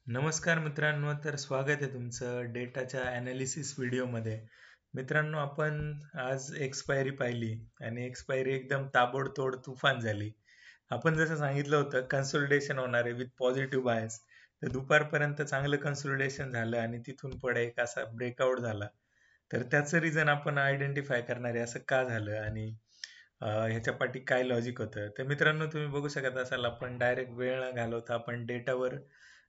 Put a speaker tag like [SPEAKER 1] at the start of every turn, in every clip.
[SPEAKER 1] नमस्कार मित्रांनो, तर स्वागत आहे तुमचं डेटाच्या ॲनालिसिस व्हिडिओमध्ये. मित्रांनो, आपण आज एक्सपायरी पाहिली आणि एक्सपायरी एकदम ताबडतोड तुफान झाली. आपण जसं सांगितलं होतं कन्सोलिडेशन होणार आहे विथ पॉझिटिव्ह बायस. तर दुपारपर्यंत चांगलं कन्सोलिडेशन झालं आणि तिथून पुढे एक असा ब्रेकआउट झाला. तर त्याचं रिझन आपण आयडेंटिफाय करणार आहे, असं का झालं आणि ह्याच्या पाठी काय लॉजिक होतं. तर मित्रांनो, तुम्ही बघू शकत असाल, आपण डायरेक्ट वेळ न घालवता आपण डेटावर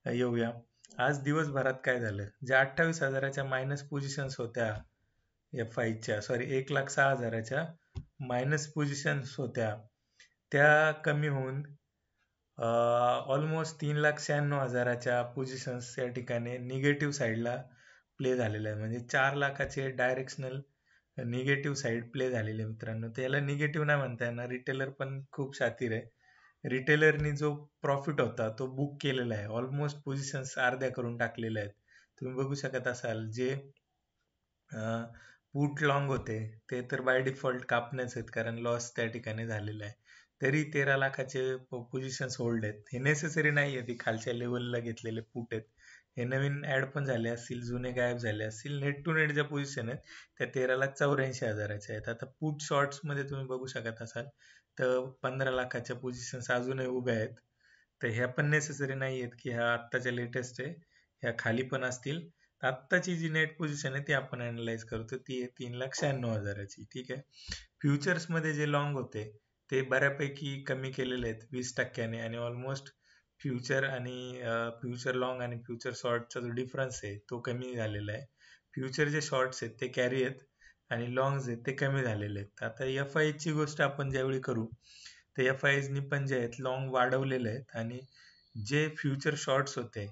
[SPEAKER 1] येऊया. आज दिवसभरात काय झालं, ज्या 28,000च्या मायनस पोझिशन्स होत्या एफ आयच्या, सॉरी 1,06,000च्या मायनस पोझिशन्स होत्या, त्या कमी होऊन ऑलमोस्ट 3,96,000च्या पोझिशन्स या ठिकाणी निगेटिव्ह साईडला प्ले झालेल्या आहे. म्हणजे 4,00,000चे डायरेक्शनल निगेटिव्ह साईड प्ले झालेले मित्रांनो. त्याला निगेटिव्ह नाही म्हणता येणार, रिटेलर पण खूप शातीर आहे. रिटेलरनी जो प्रॉफिट होता तो बुक केलेला आहे, ऑलमोस्ट पोझिशन्स अर्ध्या करून टाकलेल्या आहेत. तुम्ही बघू शकत असाल, जे पुट लॉंग होते ते तर बाय डिफॉल्ट कापण्याच आहेत, कारण लॉस त्या ठिकाणी झालेला आहे. तरी 13,00,000चे पोझिशन्स होल्ड आहेत. हे नेसेसरी नाही आहे, ती खालच्या लेवलला घेतलेले पुट आहेत. हे नवीन ऍड पण झाले असतील, जुने गायब झाले असतील. नेट टू नेट ज्या पोझिशन आहेत त्या 13,84,000च्या आहेत. आता पुट शॉर्ट्स मध्ये तुम्ही बघू शकत असाल तर 15,00,000च्या पोझिशन्स अजूनही उभ्या आहेत. तर ह्या पण नेसेसरी नाही आहेत की ह्या आत्ताच्या लेटेस्ट आहे, ह्या खाली पण असतील. आत्ताची जी नेट पोझिशन आहे ती आपण अनालाइज करतो, ती आहे 3,96,000ची. ठीक आहे. फ्युचर्स मध्ये जे लॉंग होते ते बऱ्यापैकी कमी केलेले आहेत 20%, आणि ऑलमोस्ट फ्युचर आणि फ्युचर लॉंग आणि फ्युचर शॉर्टचा जो डिफरन्स आहे तो कमी झालेला आहे. फ्युचर जे शॉर्ट्स आहेत ते कॅरी आहेत आणि लॉंग्स आहेत ते कमी झालेले आहेत. आता एफ आय ची गोष्ट आपण ज्यावेळी करू, तर एफ आयजनी पण जे आहेत लॉंग वाढवलेले आहेत, आणि जे फ्युचर शॉर्ट्स होते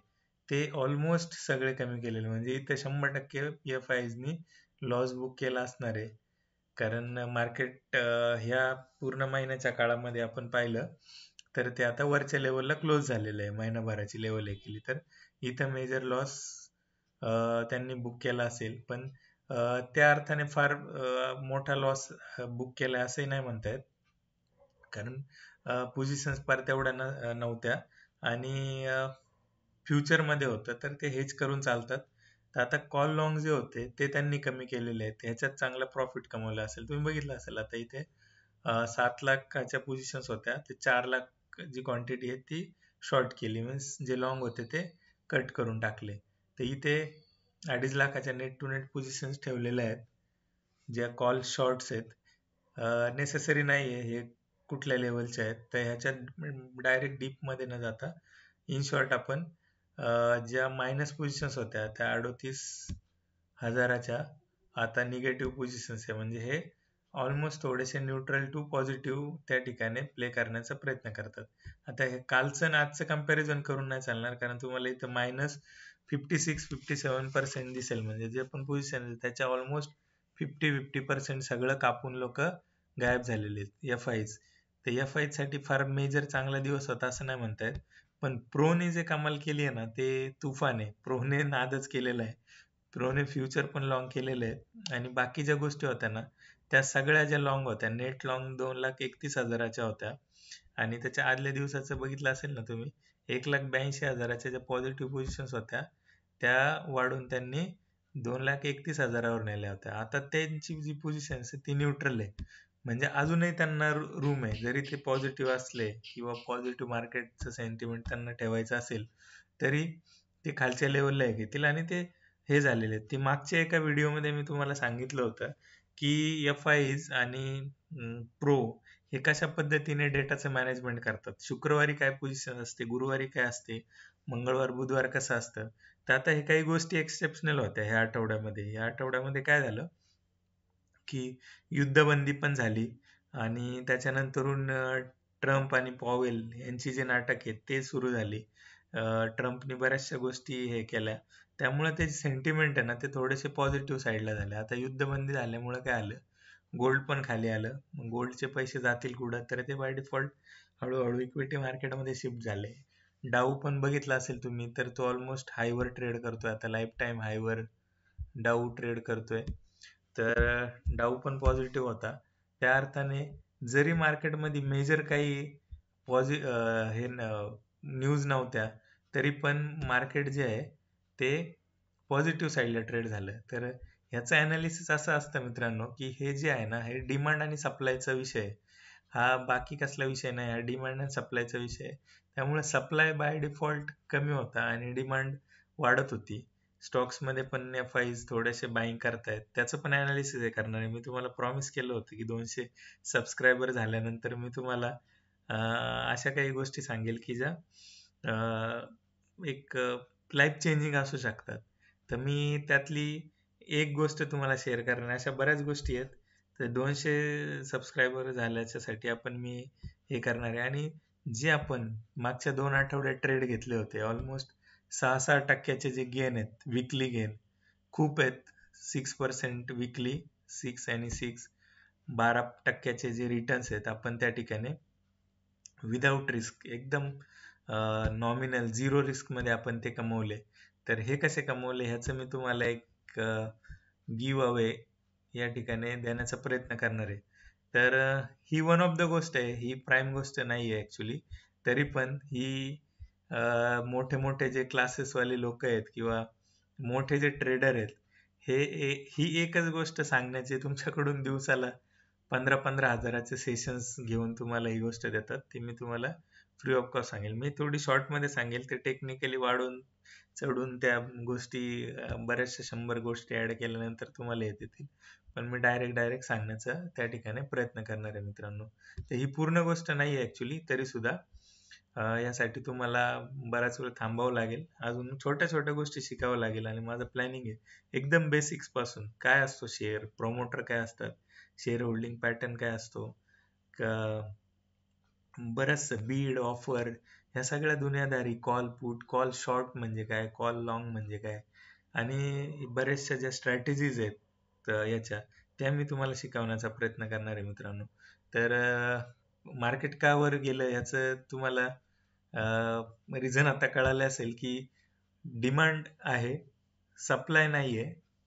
[SPEAKER 1] ते ऑलमोस्ट सगळे कमी केलेले. म्हणजे इथे 100% एफ आयजनी लॉस बुक केला असणार आहे, कारण मार्केट ह्या पूर्ण महिन्याच्या काळामध्ये आपण पाहिलं तर ते आता वरच्या लेवलला क्लोज झालेलं आहे. महिनाभराची लेवल हे केली तर इथं मेजर लॉस त्यांनी बुक केला असेल, पण त्या अर्थाने फार मोठा लॉस बुक केला असंही नाही म्हणता येत, कारण पोझिशन्स फार तेवढ्या नव्हत्या आणि फ्युचरमध्ये होतं तर ते हेज करून चालतात. तर आता कॉल लॉंग जे होते ते त्यांनी कमी केलेले आहेत, ह्याच्यात चांगला प्रॉफिट कमवला असेल. तुम्ही बघितलं असेल आता इथे 7,00,000च्या पोझिशन्स होत्या, ते 4,00,000 जी क्वांटिटी आहे ती शॉर्ट केली, मीन्स जे लॉंग होते ते कट करून टाकले. तर इथे 2,50,000च्या नेट टू नेट पोझिशन्स ठेवलेल्या आहेत, ज्या कॉल शॉर्ट्स आहेत. नेसेसरी नाही आहे हे कुठल्या लेवलचे आहेत, तर ह्याच्यात डायरेक्ट डीपमध्ये न जाता इन शॉर्ट आपण ज्या मायनस पोझिशन्स होत्या त्या 38,000च्या आता निगेटिव्ह पोझिशन्स आहे. म्हणजे हे ऑलमोस्ट थोडेसे न्यूट्रल टू पॉझिटिव्ह त्या ठिकाणी प्ले करण्याचा प्रयत्न करतात. आता हे कालचं आणि आजचं कम्पॅरिझन करून नाही चालणार, कारण तुम्हाला इथं -56-57% दिसेल. म्हणजे जे पण पोझिशन आहे त्याच्या ऑलमोस्ट 50% सगळं कापून लोक गायब झालेले आहेत एफ आयज. तर एफ आय साठी फार मेजर चांगला दिवस होता असं नाही म्हणतायत, पण प्रोने जे कमाल केली आहे ना ते तुफान आहे. प्रोने नादच केलेला आहे. प्रोने फ्युचर पण लॉंग केलेले आहेत, आणि बाकीच्या गोष्टी होत्या ना त्या सगळ्या ज्या लॉंग होत्या, नेट लॉंग 2,31,000च्या होत्या, आणि त्याच्या आदल्या दिवसाचं बघितलं असेल ना तुम्ही, 1,82,000च्या ज्या पॉझिटिव्ह पोझिशन्स होत्या त्या वाढून त्यांनी 2,31,000वर नेल्या होत्या. आता त्यांची जी पोझिशन आहे ती न्यूट्रल आहे. म्हणजे अजूनही त्यांना रूम आहे, जरी ते पॉझिटिव्ह असले किंवा पॉझिटिव्ह मार्केटचं सेंटिमेंट त्यांना ठेवायचं असेल तरी ते खालच्या लेवलला आहे घेतील, आणि ते हे झालेले आहेत. ते मागच्या एका व्हिडिओमध्ये मी तुम्हाला सांगितलं होतं की एफ आयज आणि प्रो हे कशा पद्धतीने डेटाचं मॅनेजमेंट करतात. शुक्रवारी काय पोझिशन असते, गुरुवारी काय असते, मंगळवार बुधवार कसं असतं. तर आता हे काही गोष्टी एक्सेप्शनल होत्या ह्या आठवड्यामध्ये. ह्या आठवड्यामध्ये काय झालं की युद्धबंदी पण झाली, आणि त्याच्यानंतरून ट्रम्प आणि पॉवेल यांची जे नाटक आहेत ते सुरू झाली. ट्रम्पनी बऱ्याचशा गोष्टी हे केल्या, त्यामुळे ते सेंटिमेंट आहे ना ते थोडेसे पॉझिटिव्ह साईडला झाले. आता युद्धबंदी झाल्यामुळे काय आलं, गोल्ड पण खाली आलं. मग गोल्डचे पैसे जातील कुठं, तर ते बाय डिफॉल्ट हळूहळू इक्विटी मार्केटमध्ये शिफ्ट झाले. डाऊ पण बघितला असेल तुम्ही, तर तो ऑलमोस्ट हायवर ट्रेड करतोय आता, लाईफ टाईम हायवर डाऊ ट्रेड करतोय. तर डाऊ पण पॉझिटिव्ह होता. त्या अर्थाने जरी मार्केटमध्ये मेजर काही हे न्यूज नव्हत्या, तरी पण मार्केट जे आहे ते पॉझिटिव्ह साईडला ट्रेड झालं. तर ह्याचं ॲनालिसिस असं असतं मित्रांनो, की हे जे आहे ना, हे डिमांड आणि सप्लायचा विषय आहे. हा बाकी कसला विषय नाही, हा डिमांड आणि सप्लायचा विषय आहे. त्यामुळे सप्लाय बाय डिफॉल्ट कमी होता आणि डिमांड वाढत होती. स्टॉक्समध्ये पण एफ-आयज थोडेसे बाईंग करतायत. त्याचं पण ॲनालिसिस आहे करणार आहे. मी तुम्हाला प्रॉमिस केलं होतं, की 200 सबस्क्रायबर झाल्यानंतर मी तुम्हाला अशा काही गोष्टी सांगेल, की ज्या एक लाईफ चेंजिंग असू शकतात. तर मी त्यातली एक गोष्ट तुम्हाला शेअर करणार. अशा बऱ्याच गोष्टी आहेत. तर 200 सबस्क्रायबर झाल्याच्यासाठी आपण मी हे करणार आहे आणि जे आपण मागच्या 2 आठवड्यात ट्रेड घेतले होते ऑलमोस्ट 6-6% जे गेन आहेत, विकली गेन खूप आहेत. 6% विकली, 6 आणि 6 12% जे रिटर्न्स आहेत आपण त्या ठिकाणी विदाउट रिस्क एकदम नॉमिनल झिरो रिस्क मध्ये आपण ते कमवले. तर हे कसे कमवले ह्याचं मी तुम्हाला एक गिव अवे या ठिकाणी देण्याचा प्रयत्न करणार आहे. तर ही वन ऑफ द गोष्ट आहे, ही प्राईम गोष्ट नाही आहे ऍक्च्युली. तरी पण ही मोठे मोठे जे क्लासेसवाले लोक आहेत किंवा मोठे जे ट्रेडर आहेत ही एकच गोष्ट सांगण्याची तुमच्याकडून दिवसाला 15-15 हजाराचे सेशन्स घेऊन तुम्हाला ही गोष्ट देतात. ती मी तुम्हाला फ्री ऑफ कॉस्ट सांगेल. मी थोडी शॉर्टमध्ये सांगेल, ते टेक्निकली वाढून चढून त्या गोष्टी बऱ्याचशा 100 गोष्टी ऍड केल्यानंतर तुम्हाला येत येतील. पण मी डायरेक्ट सांगण्याचा त्या ठिकाणी प्रयत्न करणार आहे मित्रांनो. तर ही पूर्ण गोष्ट नाही आहे ऍक्च्युली, तरी सुद्धा यासाठी तुम्हाला बराच वेळ थांबावं लागेल. अजून छोट्या छोट्या गोष्टी शिकावं लागेल आणि माझं प्लॅनिंग आहे एकदम बेसिक्स पासून. काय असतो शेअर, प्रोमोटर काय असतात, शेअर होल्डिंग पॅटर्न काय असतो, बरंचसं बीड ऑफर ह्या सगळ्या दुनियादारी, कॉल पुट, कॉल शॉर्ट म्हणजे काय, कॉल लॉंग म्हणजे काय आणि बऱ्याचशा ज्या स्ट्रॅटेजीज आहेत याच्या त्या मी तुम्हाला शिकवण्याचा प्रयत्न करणार आहे मित्रांनो. तर मार्केट का वर गेलं याचं तुम्हाला रिझन आता कळालं असेल, की डिमांड आहे, सप्लाय नाहीये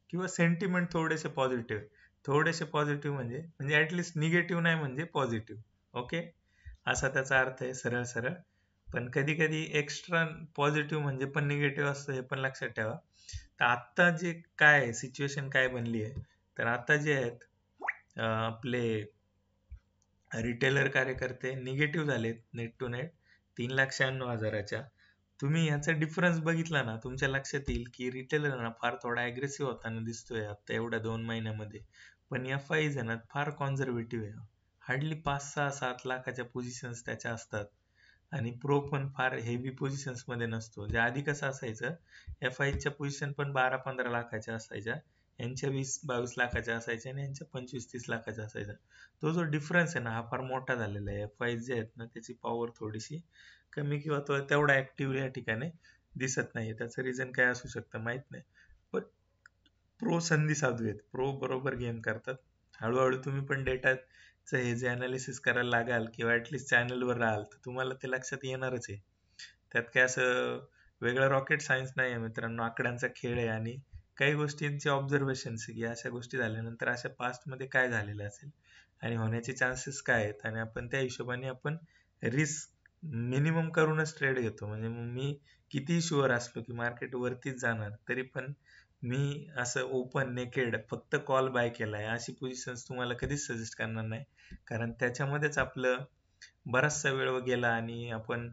[SPEAKER 1] किंवा सेंटिमेंट थोडेसे पॉझिटिव्ह म्हणजे ऍटलिस्ट निगेटिव्ह नाही म्हणजे पॉझिटिव्ह. ओके, असा त्याचा अर्थ आहे सरळ सरळ. पण कधी कधी एक्स्ट्रा पॉझिटिव्ह म्हणजे पण निगेटिव्ह असतं, हे पण लक्षात ठेवा. तर आत्ता जे काय सिच्युएशन काय बनली आहे, तर आता जे आहेत आपले रिटेलर कार्यकर्ते निगेटिव्ह झालेत नेट टू नेट 3,96,000. तुम्ही ह्याचा डिफरन्स बघितला ना, तुमच्या लक्षात येईल की रिटेलर ना फार थोडा अग्रेसिव्ह होताना दिसतोय आता एवढ्या 2 महिन्यामध्ये. पण एफ-आयज ना फार कॉन्झर्वेटिव्ह आहे. हार्डली 5-6-7 लाखाच्या पोझिशन्स त्याच्या असतात आणि प्रो पण फार हेवी पोझिशन्स मध्ये नसतो. जे आधी कसं असायचं, एफ-आयच्या पोझिशन पण 12-15 लाखाच्या असायच्या, यांच्या 20-22 लाखाच्या असायच्या आणि यांच्या 25-30 लाखाच्या असायच्या. तो जो डिफरन्स आहे ना हा फार मोठा झालेला आहे. एफ-आयज जे आहेत ना त्याची पॉवर थोडीशी कमी किंवा तो तेवढा ऍक्टिव्ह या ठिकाणी दिसत नाही. त्याचं रिझन काय असू शकतं माहित नाही. पण प्रो संधी साधू आहेत, प्रो बरोबर गेम करतात. हळूहळू तुम्ही पण डेटाचं हे जे अनालिसिस करायला लागाल किंवा ऍटलिस्ट चॅनलवर राहाल तर तुम्हाला ते लक्षात येणारच आहे. त्यात काय असं वेगळं रॉकेट सायन्स नाही आहे मित्रांनो, आकड्यांचा खेळ आहे आणि काही गोष्टींचे ऑब्झर्वेशन की अशा गोष्टी झाल्यानंतर अशा पास्टमध्ये काय झालेलं असेल आणि होण्याचे चान्सेस काय आहेत आणि आपण त्या हिशोबाने आपण रिस्क मिनिमम करूनच ट्रेड घेतो. म्हणजे मी किती शुअर असलो की मार्केट वरतीच जाणार, तरी पण मी असं ओपन नेकेड फक्त कॉल बाय केलाय अशी पोझिशन्स तुम्हाला कधीच सजेस्ट करणार नाही. कारण त्याच्यामध्येच आपलं बराचसा वेळ गेला आणि आपण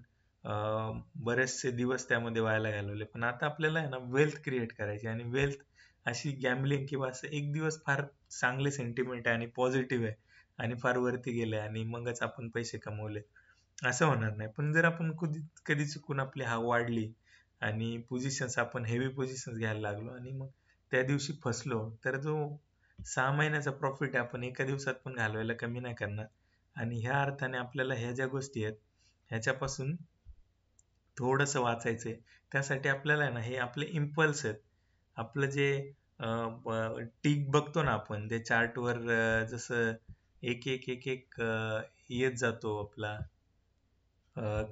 [SPEAKER 1] बरेचसे दिवस त्यामध्ये व्हायला घालवले. पण आता आपल्याला आहे ना वेल्थ क्रिएट करायची आणि वेल्थ अशी गॅम्बलिंग किंवा असं एक दिवस फार चांगले सेंटिमेंट आहे आणि पॉझिटिव्ह आहे आणि फार वरती गेले आणि मगच आपण पैसे कमवले असं होणार नाही. पण जर आपण कधी कधी चुकून आपली वाढली आणि पोझिशन्स आपण हेवी पोझिशन्स घ्यायला लागलो आणि मग त्या दिवशी फसलो, तर जो 6 महिन्याचा प्रॉफिट आहे आपण एका दिवसात पण घालवायला कमी नाही करणार. आणि ह्या अर्थाने आपल्याला ह्या ज्या गोष्टी आहेत ह्याच्यापासून थोडंसं वाचायचंय. त्यासाठी आपल्याला आहे ना हे आपले इम्पल्स आहेत. आपलं जे टिक बघतो ना आपण ते चार्टवर, जसं एक एक एक एक येत जातो आपला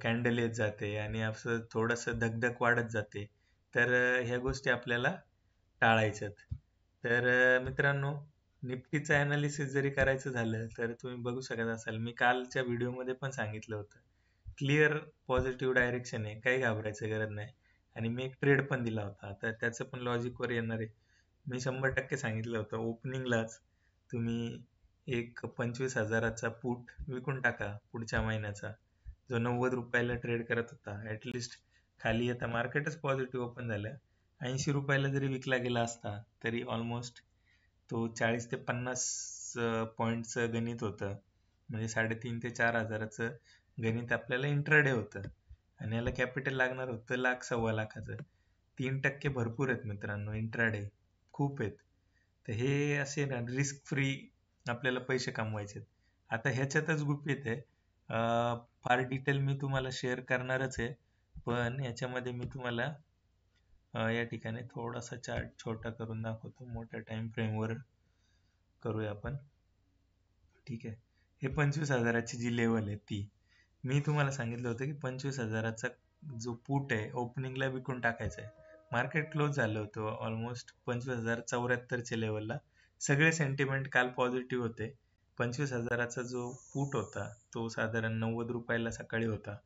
[SPEAKER 1] कॅन्डल येत जाते आणि असं थोडंसं धगधग वाढत जाते. तर ह्या गोष्टी आपल्याला टाळायच्यात. तर मित्रांनो, निफ्टीचं अनालिसिस जरी करायचं झालं तर तुम्ही बघू शकत असाल, मी कालच्या व्हिडिओमध्ये पण सांगितलं होतं क्लिअर पॉझिटिव्ह डायरेक्शन आहे, काही घाबरायचं गरज नाही. आणि मी एक ट्रेड पण दिला होता. आता त्याचं पण लॉजिकवर येणार आहे. मी 100% सांगितलं होतं ओपनिंगलाच तुम्ही एक 25,000चा पुट विकून टाका पुढच्या महिन्याचा, जो 90 रुपयाला ट्रेड करत होता. ऍटलिस्ट खाली आता मार्केटच पॉझिटिव्ह ओपन झालं, 80 रुपयाला जरी विकला गेला असता तरी ऑलमोस्ट तो 40 ते 50 पॉईंटचं गणित होतं. म्हणजे 3,500 ते 4,000चं गणित आपल्याला इंट्राडे होतं. आणि याला कॅपिटल लागणार होतं 1,00,000 सव्वा लाखाचं. 3% भरपूर आहेत मित्रांनो, इंट्राडे खूप आहेत. तर हे असे ना रिस्क फ्री आपल्याला पैसे कमवायचे. आता ह्याच्यातच गुपित आहे. फार डिटेल मी तुम्हाला शेअर करणारच आहे, पण याच्यामध्ये मी तुम्हाला या ठिकाणी थोडासा चार्ट छोटा करून दाखवतो. मोठ्या टाइम फ्रेमवर करूया आपण. ठीक आहे, हे 25,000ची जी लेवल आहे ती मी तुम्हाला सांगितलं होतं की 25,000चा जो पुट आहे ओपनिंगला विकून टाकायचा आहे. मार्केट क्लोज झालं होतं ऑलमोस्ट 25,074च्या लेवलला. सगळे सेंटिमेंट काल पॉझिटिव्ह होते. 25,000चा जो पुट होता तो साधारण 90 रुपयाला सकाळी होता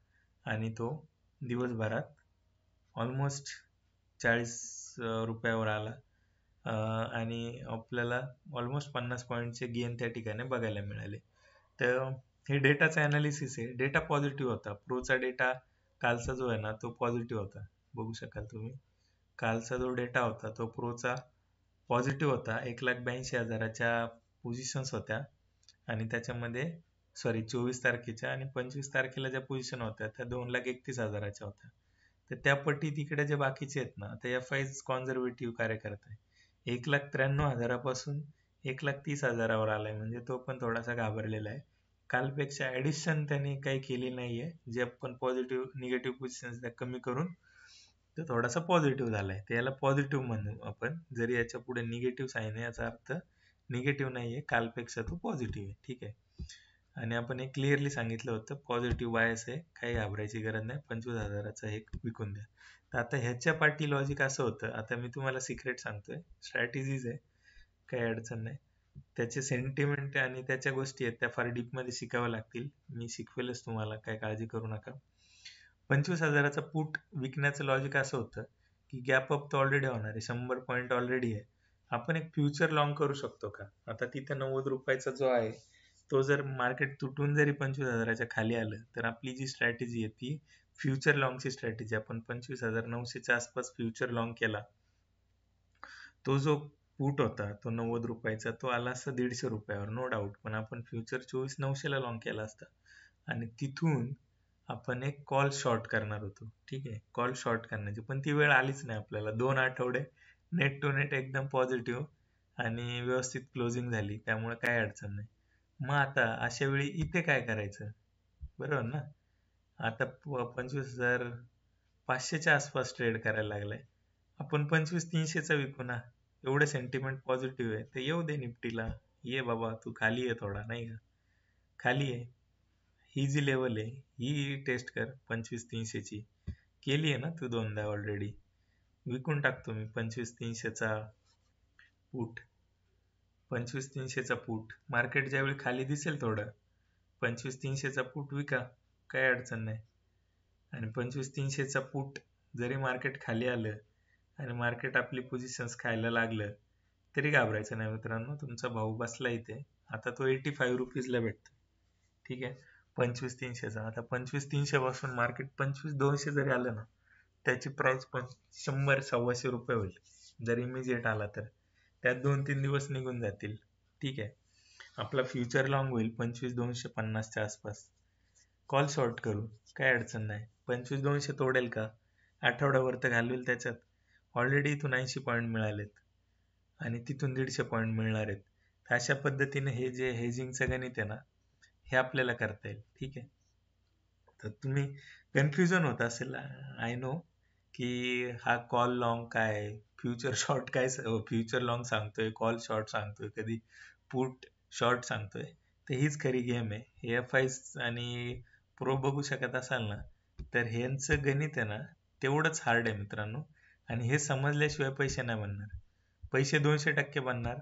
[SPEAKER 1] आणि तो दिवसभरात ऑलमोस्ट 40 रुपयावर आला. आणि आपल्याला ऑलमोस्ट 50 पॉईंटचे गेन त्या ठिकाणी बघायला मिळाले. तर हे डेटाचं अनालिसिस आहे. डेटा पॉझिटिव्ह होता. प्रोचा डेटा कालचा जो आहे ना तो पॉझिटिव्ह होता. बघू शकाल तुम्ही, कालचा जो डेटा होता तो प्रोचा पॉझिटिव्ह होता. 1,82,000च्या पोझिशन्स होत्या आणि त्याच्यामध्ये 24 तारखेच्या आणि 25 तारखेला ज्या पोझिशन होत्या त्या 2,31,000च्या होत्या. तर त्या पट्टी तिकडे जे बाकीचे आहेत ना, ते FIs कॉन्झर्वेटिव्ह कार्य करत आहे. 1,93,000पासून 1,30,000वर आलाय, म्हणजे तो पण थोडासा घाबरलेला आहे. कालपेक्षा ऍडिशन त्याने काही केली नाहीये. जे आपण पॉझिटिव्ह निगेटिव्ह पोझिशन त्या कमी करून तो थोडासा पॉझिटिव्ह झालाय. तर याला पॉझिटिव्ह म्हणू आपण. जरी याच्या पुढे निगेटिव्ह साईन आहे याचा अर्थ निगेटिव्ह नाहीये, कालपेक्षा तो पॉझिटिव्ह आहे. ठीक आहे, आणि आपण एक क्लिअरली सांगितलं होतं पॉझिटिव्ह बायस आहे, काही घाबरायची गरज नाही. 25,000चा एक विकून द्या. तर आता ह्याच्या पाठी लॉजिक असं होतं. आता मी तुम्हाला सिक्रेट सांगतोय, स्ट्रॅटेजीज आहे, काही अडचण नाही. त्याचे सेंटिमेंट आणि त्याच्या गोष्टी आहेत त्या फार डीप मध्ये शिकाव्या लागतील. मी शिकवेलच तुम्हाला, काय काळजी करू नका. 25,000चा पुट विकण्याचं लॉजिक असं होतं की गॅप अप तर ऑलरेडी होणार आहे, 100 पॉईंट ऑलरेडी आहे. आपण एक फ्युचर लॉंग करू शकतो का? आता तिथे 90 रुपयाचा जो आहे तो जर मार्केट तुटून जरी 25,000च्या खाली आलं तर आपली जी स्ट्रॅटेजी आहे ती फ्युचर लॉंगची स्ट्रॅटेजी. आपण 25,900च्या आसपास फ्युचर लॉंग केला. तो जो पुट होता तो 90 रुपयाचा, तो आला असता 150 रुपयावर, नो डाऊट. पण आपण फ्युचर 24,900ला लॉंग केला असता आणि तिथून आपण एक कॉल शॉर्ट करणार होतो. ठीक आहे, कॉल शॉर्ट करण्याची पण ती वेळ आलीच नाही आपल्याला. 2 आठवडे नेट टू नेट एकदम पॉझिटिव्ह आणि व्यवस्थित क्लोजिंग झाली, त्यामुळे काही अडचण नाही. मग आता अशा वेळी इथे काय करायचं, बरोबर ना? आता 25,500च्या आसपास ट्रेड करायला लागलाय. आपण 25,300चा विकू ना. एवढं सेंटिमेंट पॉझिटिव्ह आहे तर येऊ दे निफ्टीला. ये बाबा, तू खाली आहे थोडा, नाही का? खाली आहे. ही जी लेवल आहे ही टेस्ट कर. 25,300ची केली आहे ना तू दोनदा ऑलरेडी. विकून टाकतो मी 25,300चा पुट. 25,300चा पुट मार्केट ज्यावेळी खाली दिसेल थोडं, 25,300चा पुट विका, काही अडचण नाही. आणि 25,300चा पुट जरी मार्केट खाली आलं आणि मार्केट आपली पोझिशन्स खायला लागलं तरी घाबरायचं नाही मित्रांनो. तुमचा भाऊ बसला इथे, आता तो 85 रुपीजला भेटतो. ठीक आहे, 25,300चा. आता 25,300 पासून मार्केट 25,200 जरी आलं ना, त्याची प्राइस पण 100-125 रुपये होईल जर इमिजिएट आला तर. त्यात 2-3 दिवस निघून जातील. ठीक आहे, आपला फ्युचर लॉंग होईल 25,250च्या आसपास. कॉल शॉर्ट करू, काय अडचण नाही. 25,200 तोडेल का? आठवड्याभर तर घालवेल त्याच्यात. ऑलरेडी इथून 80 पॉईंट मिळालेत आणि तिथून 150 पॉईंट मिळणार आहेत. अशा पद्धतीने हे जे हेजिंगचं गणित आहे ना, हे आपल्याला करता येईल. ठीक आहे, तर तुम्ही कन्फ्युजन होत असेल, आय नो, की हा कॉल लॉंग काय, फ्युचर शॉर्ट काय, फ्युचर लॉंग सांगतोय, कॉल शॉर्ट सांगतोय, कधी पुट शॉर्ट सांगतोय. तर हीच खरी गेम आहे. हे FIs आणि प्रो बघू शकत असाल ना, तर ह्यांचं गणित आहे ना तेवढंच हार्ड आहे मित्रांनो. आणि हे समजल्याशिवाय पैसे नाही बनणार. पैसे 200% बनणार.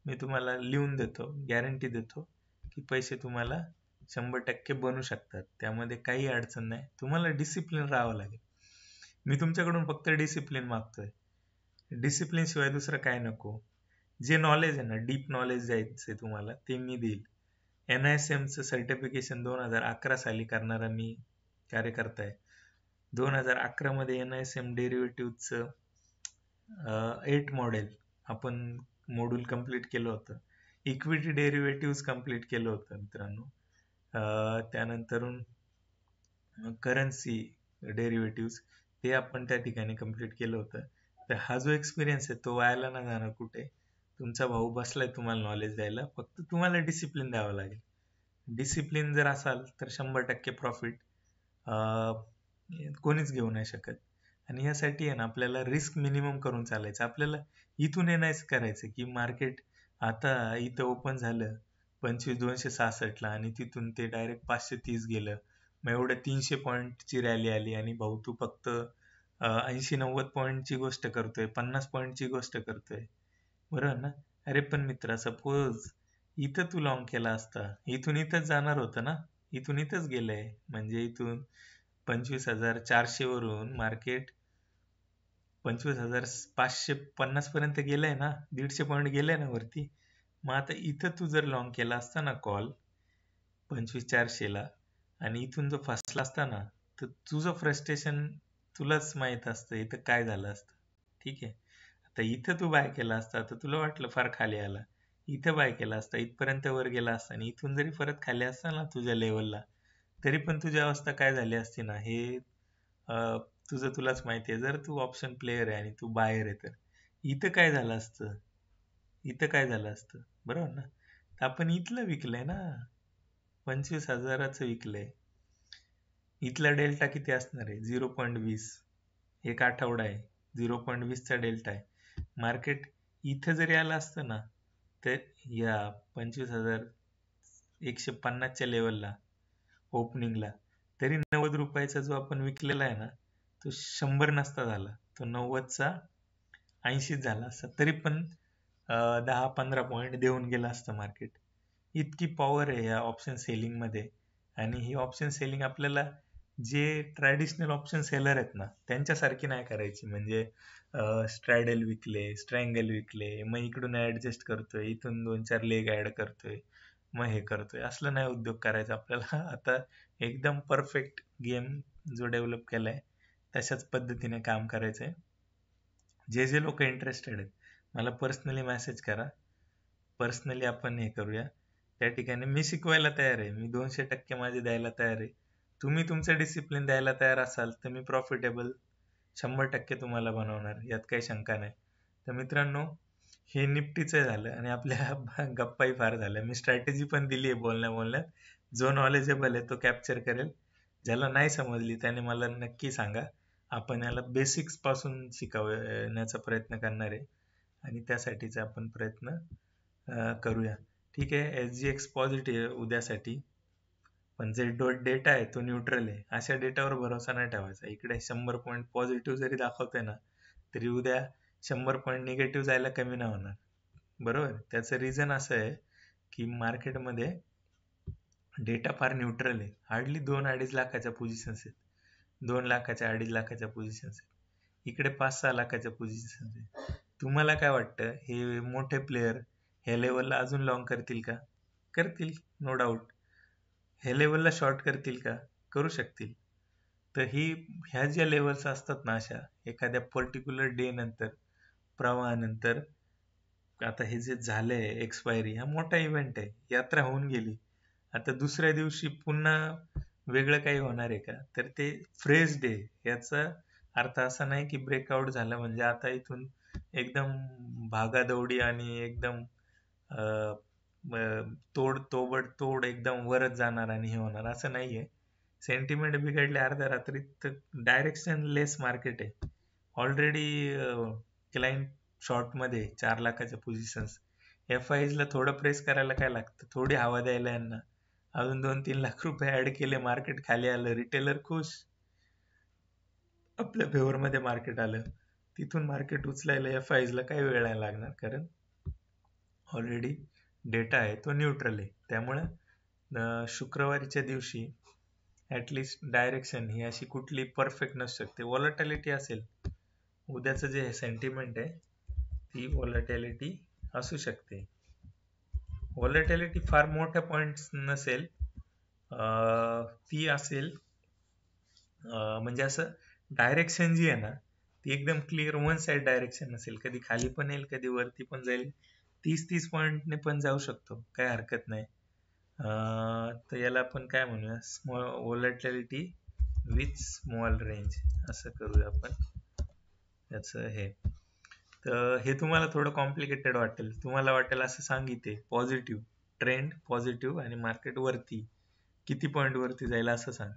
[SPEAKER 1] मी तुम्हाला लिहून देतो, गॅरंटी देतो की पैसे तुम्हाला 100% बनू शकतात. त्यामध्ये काही अडचण नाही. तुम्हाला डिसिप्लिन राहावं लागेल. मी तुमच्याकडून फक्त डिसिप्लिन मागतोय. डिसिप्लिन शिवाय दुसरं काय नको. जे नॉलेज आहे ना, डीप नॉलेज द्यायचंय तुम्हाला, ते मी देईल. NISM चं सर्टिफिकेशन 2011 साली करणारा मी कार्यकर्ता आहे. 2011 मध्ये NISM डेरिव्हेटिव्हचं 8 मॉडेल आपण मॉड्यूल कंप्लीट केलं होतं. इक्विटी डेरिव्हेटिव्ह कंप्लीट केलं होतं मित्रांनो. त्यानंतरून करन्सी डेरिव्हेटिव्ह ते आपण त्या ठिकाणी कंप्लीट केलं होतं. तर हा जो एक्सपिरियन्स आहे तो वायाला नाही जाणार कुठे. तुमचा भाऊ बसलाय तुम्हाला नॉलेज द्यायला, फक्त तुम्हाला डिसिप्लिन द्यावं लागेल. डिसिप्लिन जर असाल तर 100% प्रॉफिट कोणीच घेऊ नाही शकत. आणि यासाठी आहे ना आपल्याला रिस्क मिनिमम करून चालायचं. आपल्याला इथून हे नाहीच करायचं की मार्केट आता इथं ओपन झालं 25,266 ला आणि तिथून ते डायरेक्ट 530 गेलं, मग एवढ्या 300 पॉईंटची रॅली आली आणि भाऊ तू फक्त 80-90 पॉईंटची गोष्ट करतोय, 50 पॉईंटची गोष्ट करतोय, बरोबर ना? अरे पण मित्रा, सपोज इथं तू लॉंग केला असता, इथून इथंच जाणार होतं ना, इथून इथंच गेलंय, म्हणजे इथून 25,400 वरून मार्केट 25,550 पर्यंत गेलंय ना, 150 पॉईंट गेलंय ना वरती. मग आता इथं तू जर लॉंग केला असता ना कॉल 25,400 ला आणि इथून जो फसला असता ना, तर तुझं फ्रस्ट्रेशन तुलाच माहित असतं इथं काय झालं असतं. ठीक आहे. आता इथं तू बाय केला असता तर तुला वाटलं फार खाली आला, इथं बाय केला असता इथपर्यंत वर गेला असता आणि इथून जरी परत खाली असता ना तुझ्या लेवलला, तरी पण तुझी अवस्था काय झाली असती ना, हे तुझं तुलाच माहिती आहे. जर तू ऑप्शन प्लेयर आहे आणि तू बायर आहे तर इथं काय झालं असतं, इथं काय झालं असतं, बरोबर ना? तर आपण इथलं विकलंय ना, 25,000चं विकलंय. इथला डेल्टा किती असणार आहे? 0.20. एक आठवडा आहे, 0.20 चा डेल्टा आहे. मार्केट इथं जरी आलं असतं ना, तर या 25,150 च्या लेवलला ओपनिंगला, तरी 90 रुपयाचा जो आपण विकलेला आहे ना, तो 100 नसता झाला, तो 90चा 80 झाला असता. तरी पण 10-15 पॉईंट देऊन गेला असतं मार्केट. इतकी पॉवर आहे या ऑप्शन सेलिंग मध्ये. आणि ही ऑप्शन सेलिंग आपल्याला जे ट्रॅडिशनल ऑप्शन सेलर आहेत ना त्यांच्यासारखी नाही करायची. म्हणजे स्ट्रॅडल विकले, स्ट्रँगल विकले, मग इकडून ऍडजस्ट करतोय, इथून 2-4 लेग ऍड करतोय, मग हे करतोय, असलं नाही उद्योग करायचा आपल्याला. आता एकदम परफेक्ट गेम जो डेव्हलप केलाय तशाच पद्धतीने काम करायचंय. जे जे लोक इंटरेस्टेड आहेत मला पर्सनली मेसेज करा, पर्सनली आपण हे करूया. त्या ठिकाणी मी शिकवायला तयार आहे, मी 200% माझे द्यायला तयार आहे. तुम्ही तुमचं डिसिप्लिन द्यायला तयार असाल तर मी प्रॉफिटेबल 100% तुम्हाला बनवणार, यात काही शंका नाही. तर मित्रांनो, हे निफ्टीचं झालं आणि आपल्या गप्पाही फार झाल्या. मी स्ट्रॅटेजी पण दिली आहे बोलण्या बोलण्यात. जो नॉलेजेबल आहे तो कॅप्चर करेल, ज्याला नाही समजली त्याने मला नक्की सांगा. आपण याला बेसिक्स पासून शिकवण्याचा प्रयत्न करणार आहे आणि त्यासाठीचा आपण प्रयत्न करूया. ठीक आहे. SGX पॉझिटिव्ह आहे उद्यासाठी, पण जे डेटा आहे तो न्यूट्रल आहे. अशा डेटावर भरोसा नाही ठेवायचा. इकडे 100 पॉईंट पॉझिटिव्ह जरी दाखवतोय ना, तरी उद्या 100 पॉईंट निगेटिव्ह जायला कमी नाही होणार, बरोबर? त्याचं रिझन असं आहे की मार्केटमध्ये डेटा फार न्यूट्रल आहे. हार्डली 2-2.5 लाखाच्या पोझिशन्स आहेत, 2 लाखाच्या 2.5 लाखाच्या पोझिशन्स आहेत. इकडे 5-6 लाखाच्या पोझिशन्स आहेत. तुम्हाला काय वाटतं, हे मोठे प्लेयर ह्या लेवलला अजून लॉंग करतील का? करतील, नो डाऊट. ह्या लेवलला शॉर्ट करतील का? करू शकतील. तर ह्या ज्या लेवल्स असतात ना, अशा एखाद्या पर्टिक्युलर डे नंतर, प्रवाहानंतर, आता हे जे झालंय एक्सपायरी, हा मोठा इव्हेंट आहे, यात्रा होऊन गेली. आता दुसऱ्या दिवशी पुन्हा वेगळं काही होणार आहे का? तर ते फ्रेश डे, याचा अर्थ असा नाही की ब्रेकआउट झालं म्हणजे आता इथून एकदम भागादौडी आणि एकदम तोड एकदम वरच जाणार आणि हे होणार, असं नाहीये. सेंटिमेंट बिघडले अर्ध्या रात्रीत तर डायरेक्शन लेस मार्केट आहे. ऑलरेडी क्लायंट शॉर्ट मध्ये 4 लाखाच्या पोझिशन्स. FIs ला थोडं प्रेस करायला काय लागतं, थोडी हवा द्यायला यांना, अजून 2-3 लाख रुपये ऍड केले, मार्केट खाली आलं, रिटेलर खुश, आपल्या फेवर मध्ये मार्केट आलं. तिथून मार्केट उचलायला FIs ला काही वेळ नाही लागणार, कारण ऑलरेडी डेटा आहे तो न्यूट्रल आहे. त्यामुळे शुक्रवारीच्या दिवशी ऍटलिस्ट डायरेक्शन ही अशी कुठली परफेक्ट नसू शकते. व्हॉलॅटिलिटी असेल, उद्याचं जे सेंटिमेंट आहे ती व्हॉलॅटिलिटी असू शकते. व्हॉलॅटिलिटी फार मोठ्या पॉइंट्स नसेल, ती असेल म्हणजे असं डायरेक्शन जी आहे ना ती एकदम क्लिअर वन साइड डायरेक्शन नसेल, कधी खाली पण येईल कधी वरती पण जाईल, 30 पॉइंटने पण जाऊ शकतो, काय हरकत नाही. तर याला आपण काय म्हणूया, small volatility with small range असं करूया आपण याचं हे. तर हे तुम्हाला थोडं कॉम्प्लिकेटेड वाटेल, तुम्हाला वाटेल असं सांगितले पॉझिटिव्ह ट्रेंड, पॉझिटिव्ह आणि मार्केट वरती किती पॉईंट वरती जाईल असं सांग.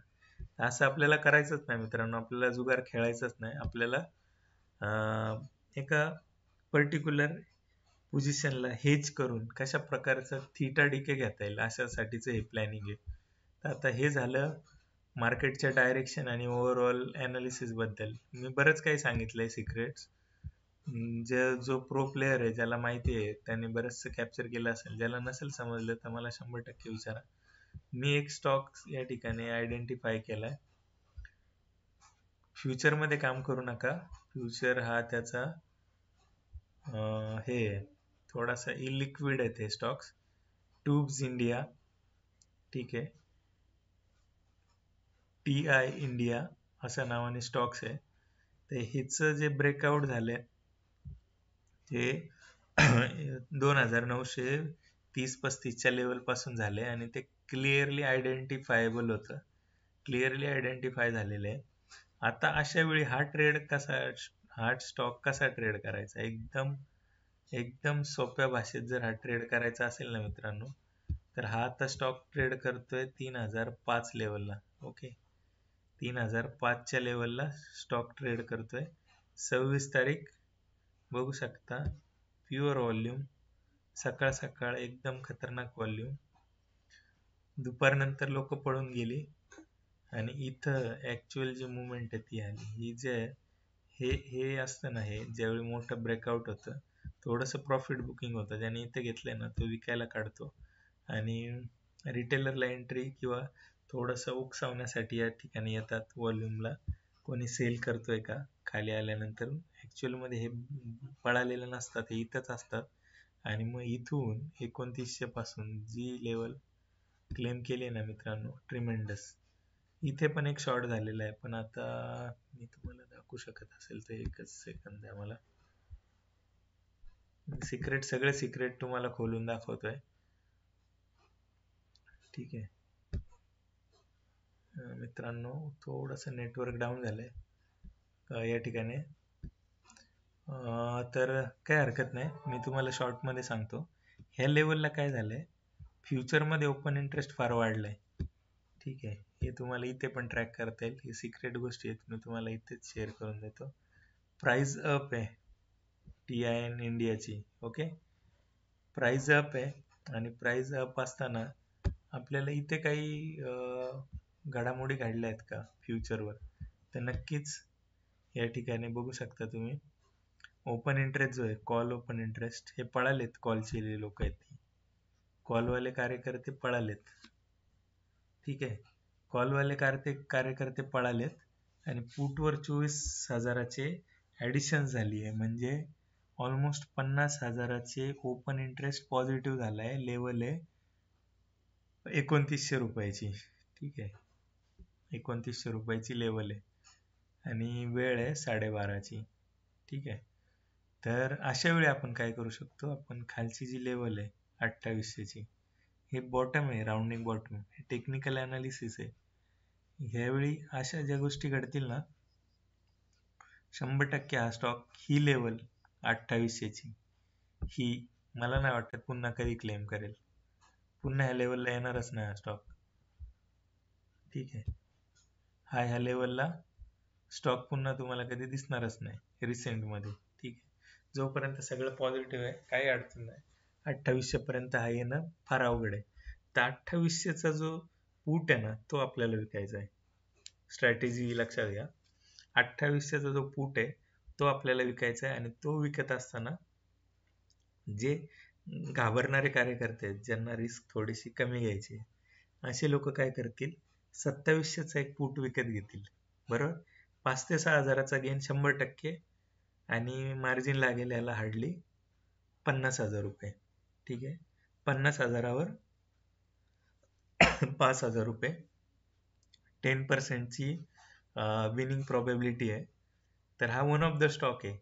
[SPEAKER 1] असं आपल्याला करायचंच नाही मित्रांनो, आपल्याला जुगार खेळायचंच नाही. आपल्याला एका पर्टिक्युलर पोझिशनला हेज करून कशा प्रकारचं थीटा डीके घेता येईल अशासाठीचं हे प्लॅनिंग आहे. तर आता हे झालं मार्केटच्या डायरेक्शन आणि ओव्हरऑल ॲनालिसिस बद्दल. मी बरंच काही सांगितलंय सिक्रेट्स. जो प्रो प्लेयर आहे ज्याला माहिती आहे त्याने बरंचसं कॅप्चर केलं असेल, ज्याला नसेल समजलं तर मला 100% विचारा. मी एक स्टॉक या ठिकाणी आयडेंटिफाय केलाय. फ्युचर मध्ये काम करू नका, फ्युचर हा त्याचा हे थोडासा इलिक्विड आहे ते स्टॉक्स. ट्यूब्स इंडिया, ठीक आहे, TI इंडिया अशा नावाने स्टॉक्स आहे. तर हिचं जे ब्रेकआउट झालंय ते 2930-35च्या लेवल पासून झाले आणि ते क्लिअरली आयडेंटिफायबल होतं, क्लिअरली आयडेंटिफाय झालेलं आहे. आता अशा वेळी हा स्टॉक कसा ट्रेड करायचा, एकदम एकदम सोप्या भाषेत जर हा ट्रेड करायचा असेल ना मित्रांनो, तर हा आता स्टॉक ट्रेड करतोय 3005 लेवलला. ओके, 3005च्या लेवलला स्टॉक ट्रेड करतोय. 26 तारीख बघू शकता, प्युअर व्हॉल्यूम, सकाळ सकाळ एकदम खतरनाक व्हॉल्यूम. दुपारनंतर लोक पळून गेली आणि इथं ऍक्च्युअल जी मुवमेंट आहे ती आली. ही जे हे असतं ना, हे ज्यावेळी मोठं ब्रेकआउट होतं थोडंसं प्रॉफिट बुकिंग होतं, ज्याने इथे घेतलंय ना तो विकायला काढतो आणि रिटेलरला एंट्री किंवा थोडंसं उकसावण्यासाठी या ठिकाणी येतात व्हॉल्यूमला, कोणी सेल करतोय का खाली आल्यानंतर. ऍक्च्युअल मध्ये हे पळालेले नसतात, हे इथंच असतात. आणि मग इथून 2900 पासून जी लेवल क्लेम केली ना मित्रांनो, ट्रिमेंडस, इथे पण एक शॉर्ट झालेला आहे. पण आता मी तुम्हाला दाखवू शकत असेल तर एकच सेकंद द्या मला. सगळे सिक्रेट तुम्हाला खोलून दाखवतोय, ठीक आहे मित्रांनो. थोडस नेटवर्क डाऊन झालंय या ठिकाणी, तर काय हरकत नाही, मी तुम्हाला शॉर्ट मध्ये सांगतो. ह्या लेवलला काय झालंय, फ्युचर मध्ये ओपन इंटरेस्ट फार वाढलाय, ठीक आहे. हे तुम्हाला इथे पण ट्रॅक करता येईल, ही सिक्रेट गोष्टी आहेत, मी तुम्हाला इथेच शेअर करून देतो. प्राइस अप आहे TI इंडियाची, ओके, प्राइस अप आहे. आणि प्राइस अप असताना आपल्याला इथे काही घडामोडी घडल्या आहेत का फ्युचरवर, तर नक्कीच या ठिकाणी बघू शकता तुम्ही. ओपन इंटरेस्ट जो आहे, कॉल ओपन इंटरेस्ट, हे पळालेत, कॉलचे लोक आहेत, कॉलवाले कार्यकर्ते पळालेत, ठीक आहे. कॉलवाले कार्यकर्ते पळालेत आणि पुटवर 24,000चे ऍडिशन झाली आहे, म्हणजे ऑलमोस्ट 50,000चे ओपन इंटरेस्ट पॉझिटिव्ह झालाय. लेवल आहे 2900 रुपयाची, ठीक आहे, 2900 रुपयाची लेवल आहे आणि वेळ आहे 12:30ची, ठीक आहे. तर अशा वेळी आपण काय करू शकतो, आपण खालची जी लेवल आहे 2800ची, हे बॉटम आहे, राऊंडिंग बॉटम, हे टेक्निकल अनालिसिस आहे. ह्यावेळी अशा ज्या गोष्टी घडतील ना, 100% हा स्टॉक ही लेवल 2800ची ही मला नाही वाटत पुन्हा कधी क्लेम करेल, पुन्हा ह्या लेवलला येणारच नाही हा स्टॉक, ठीक आहे. ह्या लेवलला स्टॉक पुन्हा तुम्हाला कधी दिसणारच नाही रिसेंट मध्ये, ठीक आहे. जोपर्यंत सगळं पॉझिटिव्ह आहे काही अडचण नाही, 2800 पर्यंत हा येणं फार अवघड आहे. तर 2800चा जो पूट आहे ना तो आपल्याला विकायचा आहे. स्ट्रॅटेजी लक्षात घ्या, 2800चा जो पूट आहे तो आपल्याला विकायचा आहे. आणि तो विकत असताना जे घाबरणारे कार्यकर्ते आहेत, ज्यांना रिस्क थोडीशी कमी घ्यायची, असे लोक काय करतील, 2700चा एक पुट विकत घेतील, बरोबर. 5 ते 6 हजाराचा गेन 100%, आणि मार्जिन लागेल याला हार्डली 50,000 रुपये. ठीक आहे, 50,000वर 5,000 रुपये, 10%ची विनिंग प्रोबॅबिलिटी आहे. तर हा वन ऑफ द स्टॉक आहे,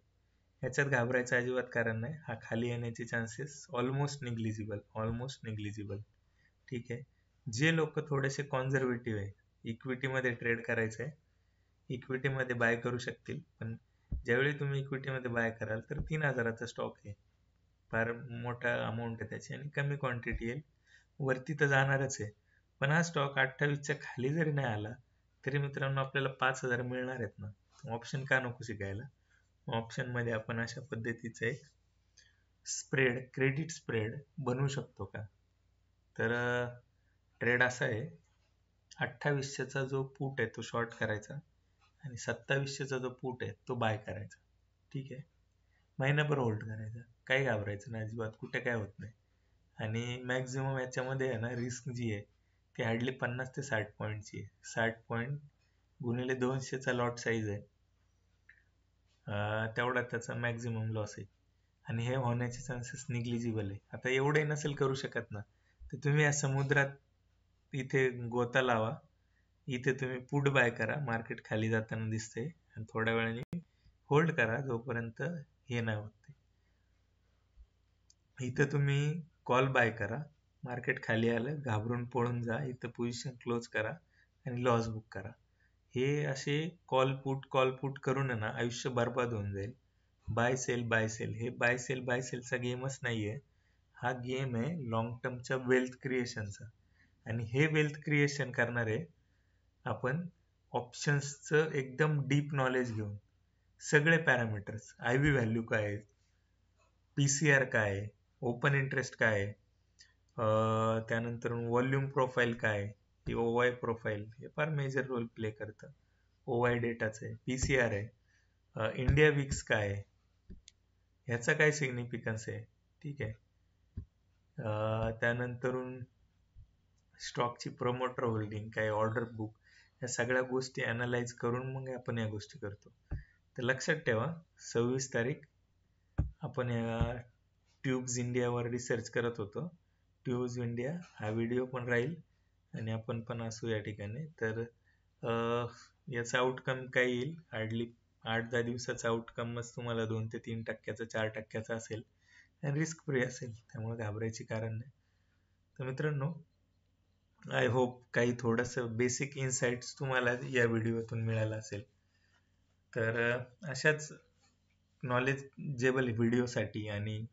[SPEAKER 1] ह्याच्यात घाबरायचं अजिबात कारण नाही. हा खाली येण्याचे चान्सेस ऑलमोस्ट निग्लिजिबल. ठीक आहे. जे लोक थोडेसे कॉन्झर्वेटिव्ह आहे, इक्विटीमध्ये ट्रेड करायचं आहे, इक्विटीमध्ये बाय करू शकतील. पण ज्यावेळी तुम्ही इक्विटीमध्ये बाय कराल तर 3,000चा स्टॉक आहे, फार मोठा अमाऊंट आहे त्याची, आणि कमी क्वांटिटी येईल, वरती तर जाणारच आहे. पण हा स्टॉक 28च्या खाली जरी नाही आला तरी मित्रांनो आपल्याला 5,000 मिळणार आहेत ना. ऑप्शन का नको शिकायला. ऑप्शन मध्ये आपण अशा पद्धतीचं एक क्रेडिट स्प्रेड बनवू शकतो का. तर ट्रेड असा आहे, 2800चा जो पुट आहे तो शॉर्ट करायचा, आणि 2700चा जो पुट आहे तो बाय करायचा. ठीक आहे, महिनाभर होल्ड करायचा, काही घाबरायचं नाही अजिबात, कुठे काय होत नाही. आणि मॅक्झिमम याच्यामध्ये आहे ना, रिस्क जी आहे ती हार्डली 50 ते 60 पॉईंटची आहे. 60 पॉईंट गुणिले 200चा लॉट साईज आहे, तेवढा त्याचा मॅक्झिमम लॉस आहे, आणि हे होण्याचे चान्सेस निग्लिजिबल आहे. आता एवढे नसेल करू शकत ना, तर तुम्ही या समुद्रात इथे गोता लावा, इथे तुम्ही पुट बाय करा, मार्केट खाली जाताना दिसते, आणि थोड्या वेळाने होल्ड करा जोपर्यंत हे नाही होते. इथं तुम्ही कॉल बाय करा, मार्केट खाली आलं घाबरून पळून जा, इथं पोझिशन क्लोज करा आणि लॉस बुक करा. हे असे कॉल पुट करून ना आयुष्य बर्बाद होऊन जाईल. बाय सेल, हे बाय सेलचा गेमच नाहीये, हा गेम आहे लॉंग टर्मच्या वेल्थ क्रिएशनचा. आणि हे वेल्थ क्रिएशन करणारे आपण ऑप्शन्सचं एकदम डीप नॉलेज घेऊन, सगळे पॅरामीटर्स, आय व्ही व्हॅल्यू काय आहे, पीसीआर काय आहे, ओपन इंटरेस्ट काय आहे, त्यानंतर व्हॉल्यूम प्रोफाईल काय आहे, ओवाय प्रोफाईल हे फार मेजर रोल प्ले करतं. ओवाय डेटाचं आहे, पीसीआर आहे, इंडिया विक्स काय आहे, ह्याचा काय सिग्निफिकन्स आहे. ठीक आहे. त्यानंतरून स्टॉकची प्रमोटर होल्डिंग काय, ऑर्डर बुक, या सगळ्या गोष्टी अनालाइज करून मग आपण या गोष्टी करतो. तर लक्षात ठेवा, 26 तारीख आपण या ट्यूब्स इंडियावर रिसर्च करत होतो. ट्यूब्स इंडिया हा व्हिडिओ पण राहील, आणि आपण पण असू या ठिकाणी. तर याचा आउटकम काय येईल, हार्डली 8-10 दिवसाचा आउटकमच तुम्हाला 2 ते 3%, 4% असेल, आणि रिस्क फ्री असेल, त्यामुळे घाबरायची कारण नाही. तर मित्रांनो, आय होप काही थोडंसं बेसिक इन्साइट्स तुम्हाला या व्हिडिओतून मिळालं असेल. तर अशाच नॉलेजेबल व्हिडिओसाठी आणि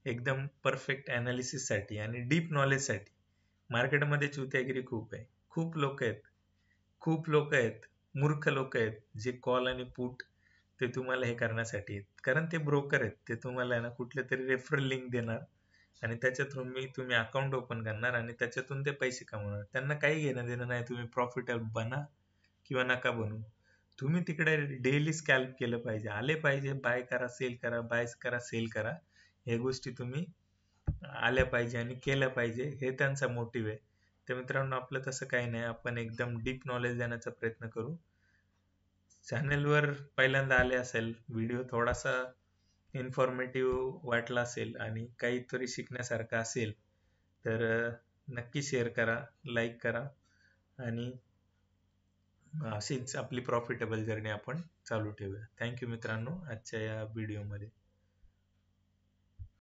[SPEAKER 1] एकदम परफेक्ट ॲनालिसिससाठी आणि डीप नॉलेजसाठी मार्केटमध्ये चुत्यागिरी खूप आहे. खूप लोक आहेत, मूर्ख लोक आहेत, जे कॉल आणि पुट ते तुम्हाला हे करण्यासाठी आहेत. कारण ते ब्रोकर आहेत, ते तुम्हाला ना कुठले तरी रेफरल लिंक देणार, आणि त्याच्यातून तुम्ही अकाउंट ओपन करणार, आणि त्याच्यातून ते पैसे कमवणार. त्यांना काही घेणं देणं नाही तुम्ही प्रॉफिटेबल बना किंवा नका बनू. तुम्ही तिकडे डेली स्कॅल्प केलं पाहिजे, आले पाहिजे, बाय करा सेल करा, बाय करा सेल करा, हे गोष्टी तुम्ही आल्या पाहिजे आणि केल्या पाहिजे, हे त्यांचा मोटिव्ह आहे. तर मित्रांनो, आपलं तसं काही नाही, आपण एकदम डीप नॉलेज देण्याचा प्रयत्न करू. चॅनलवर पहिल्यांदा आले असेल, व्हिडिओ थोडासा इन्फॉर्मेटिव्ह वाटला असेल आणि काहीतरी शिकण्यासारखं असेल, तर नक्की शेअर करा, लाईक करा, आणि अशीच आपली प्रॉफिटेबल जर्नी आपण चालू ठेवूया. थँक्यू मित्रांनो आजच्या या व्हिडिओमध्ये.